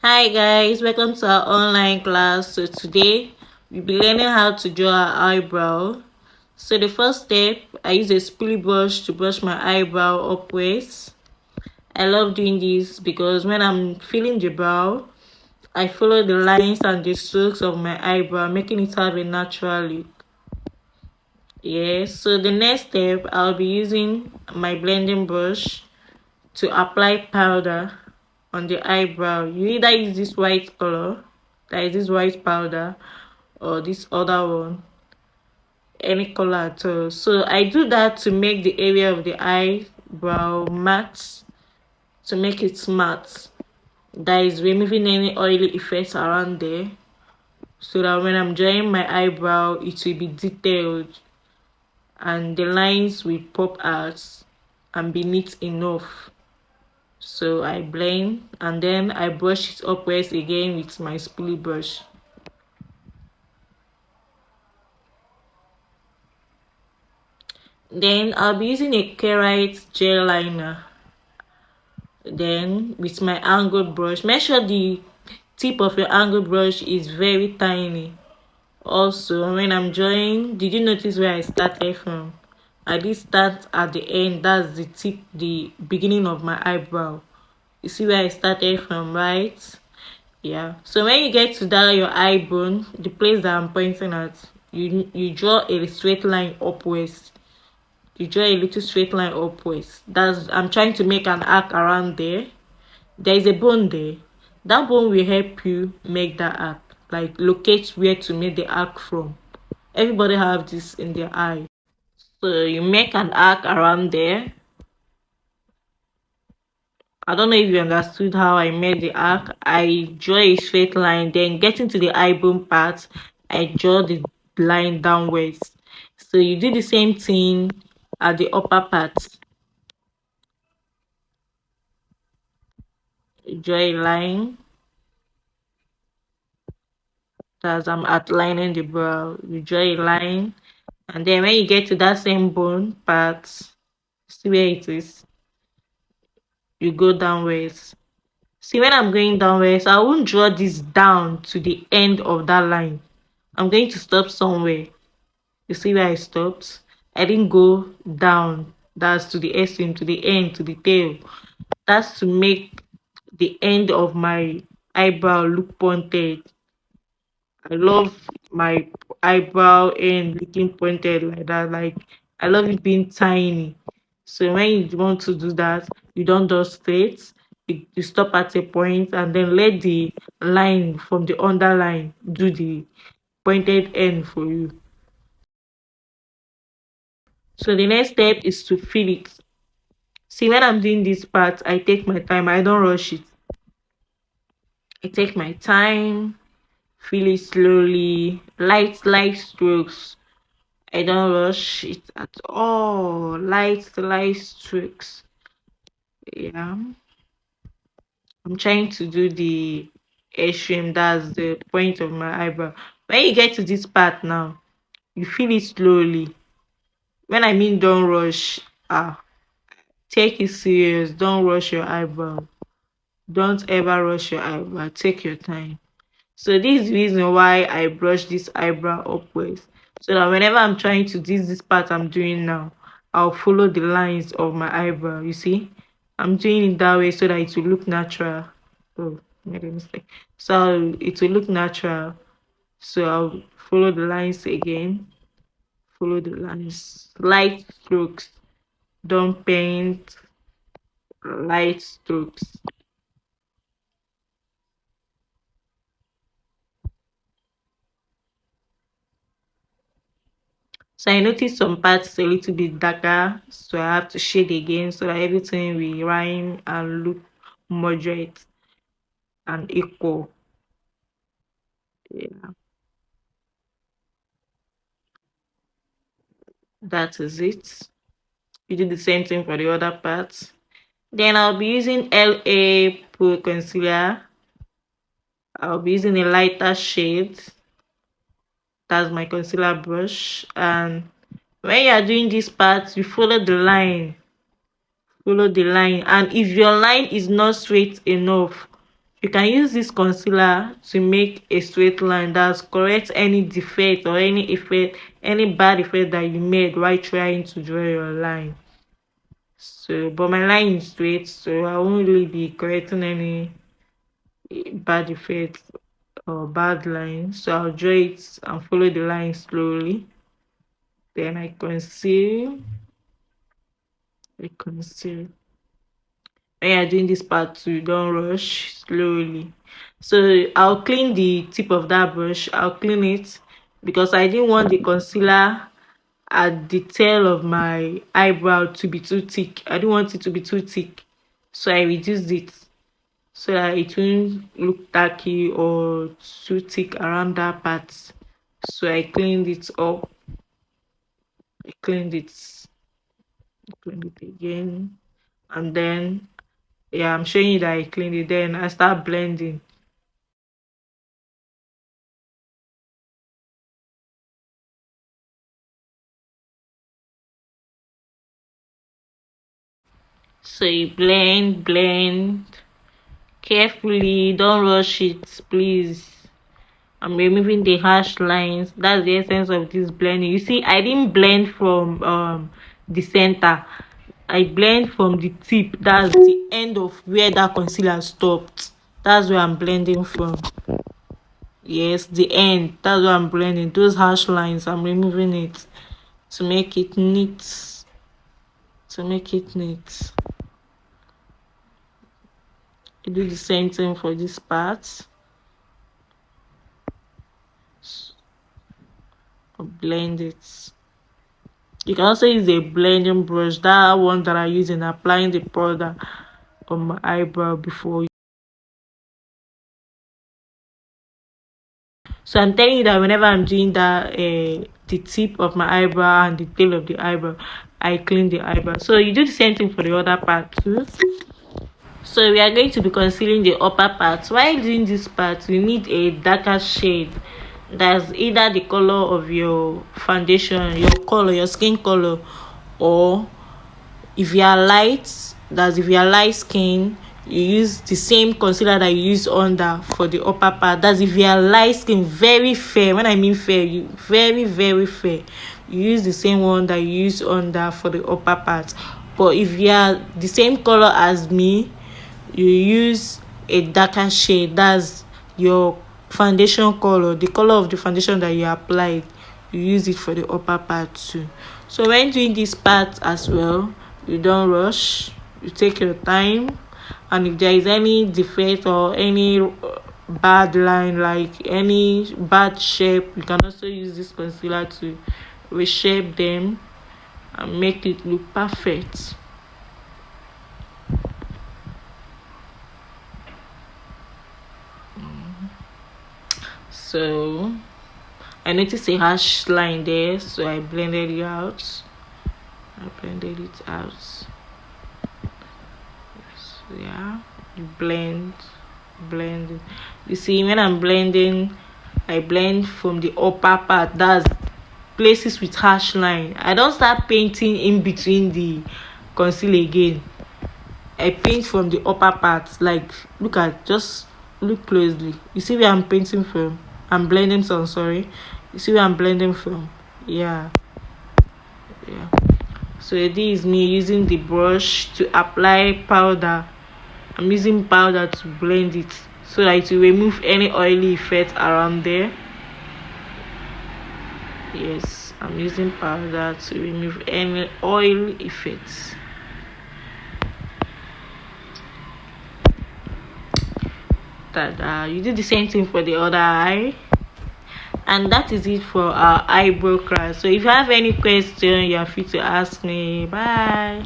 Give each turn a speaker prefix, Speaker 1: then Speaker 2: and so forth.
Speaker 1: Hi guys, welcome to our online class. So today we'll be learning how to draw our eyebrow. So the first step, I use a spoolie brush to brush my eyebrow upwards. I love doing this because when I'm filling the brow, I follow the lines and the strokes of my eyebrow, making it have a natural look. Yes, so the next step, I'll be using my blending brush to apply powder on the eyebrow. You either use this white color, that is this white powder, or this other one, any color at all. So I do that to make the area of the eyebrow matte, to make it matte. That is removing any oily effects around there, so that when I'm drawing my eyebrow, it will be detailed and the lines will pop out and be neat enough. So I blend and then I brush it upwards again with my spoolie brush. Then I'll be using a Kerite gel liner. Then with my angled brush, make sure the tip of your angled brush is very tiny. Also, when I'm drawing, did you notice where I started from? I did start at the end. That's the tip, the beginning of my eyebrow. You see where I started from, right? Yeah. So when you get to that your eye bone, the place that I'm pointing at, you draw a straight line upwards. You draw a little straight line upwards. I'm trying to make an arc around there. There is a bone there. That bone will help you make that arc, like locate where to make the arc from. Everybody have this in their eye. So you make an arc around there. I don't know if you understood how I made the arc. I draw a straight line, then getting to the eye bone part, I draw the line downwards. So you do the same thing at the upper part. You draw a line as I'm outlining the brow. You draw a line, and then when you get to that same bone part, see where it is, you go downwards. See, when I'm going downwards, I won't draw this down to the end of that line. I'm going to stop somewhere. You see where I stopped? I didn't go down. That's to the extreme, to the end, to the tail. That's to make the end of my eyebrow look pointed. I love my eyebrow end looking pointed like that. Like, I love it being tiny. So when you want to do that, you don't do straight. You stop at a point and then let the line from the underline do the pointed end for you. So the next step is to fill it. See, when I'm doing this part, I take my time. I don't rush it. I take my time, fill it slowly, light strokes. I don't rush it at all. Light strokes. Yeah. I'm trying to do the extreme. That's the point of my eyebrow. When you get to this part now, you fill it slowly. When I mean don't rush, take it serious. Don't rush your eyebrow. Don't ever rush your eyebrow. Take your time. So this is the reason why I brush this eyebrow upwards. So that whenever I'm trying to do this part I'm doing now, I'll follow the lines of my eyebrow. You see? I'm doing it that way so that it will look natural. Oh, made a mistake. So it will look natural. So I'll follow the lines again. Follow the lines. Light strokes. Don't paint. Light strokes. So I noticed some parts a little bit darker, so I have to shade again so that everything will rhyme and look moderate and equal. Yeah, that is it. You do the same thing for the other parts. Then I'll be using LA Pro Concealer. I'll be using a lighter shade. That's my concealer brush. And when you are doing this part, you follow the line. Follow the line. And if your line is not straight enough, You can use this concealer to make a straight line, that's correct any defect or any effect, any bad effect that you made while trying to draw your line. So but my line is straight, so I won't really be correcting any bad effects or bad lines. So I'll draw it and follow the line slowly. Then I conceal. When you're doing this part too, don't rush, slowly. So I'll clean the tip of that brush. I'll clean it because I didn't want the concealer at the tail of my eyebrow to be too thick. I didn't want it to be too thick, so I reduced it so that it won't look tacky or too thick around that part. So I cleaned it up. I cleaned it. Cleaned it again, and then yeah, I'm showing you that I cleaned it. Then I start blending. So you blend carefully. Don't rush it, please. I'm removing the harsh lines. That's the essence of this blending. You see, I didn't blend from the center. I blend from the tip. That's the end of where that concealer stopped. That's where I'm blending from. Yes, the end. That's where I'm blending. Those harsh lines, I'm removing it to make it neat. I do the same thing for this part. Blend it. You can also use a blending brush, that one that I use in applying the powder on my eyebrow before. So I'm telling you that whenever I'm doing that, the tip of my eyebrow and the tail of the eyebrow, I clean the eyebrow. So you do the same thing for the other part too. So we are going to be concealing the upper part. While doing this part, you need a darker shade. That's either the color of your foundation, your skin color, or if you are light, that's if you are light skin, you use the same concealer that you use under for the upper part. That's if you are light skin, very fair. When I mean fair, you very fair, you use the same one that you use under for the upper part. But if you are the same color as me, you use a darker shade. That's your foundation color, the color of the foundation that you applied. You use it for the upper part too. So when doing this part as well, you don't rush, you take your time, and if there is any defect or any bad line, like any bad shape, you can also use this concealer to reshape them and make it look perfect. So I noticed a harsh line there, so I blended it out. So yeah, you blend it. You see, when I'm blending, I blend from the upper part, that's places with harsh line. I don't start painting in between the conceal again. I paint from the upper part. Like, just look closely. You see where I'm painting from? I'm blending some, sorry. You see where I'm blending from? Yeah. So this is me using the brush to apply powder. I'm using powder to blend it so that it will remove any oily effect around there. Yes, I'm using powder to remove any oil effects. You do the same thing for the other eye. And that is it for our eyebrow class. So if you have any question, you are free to ask me. Bye.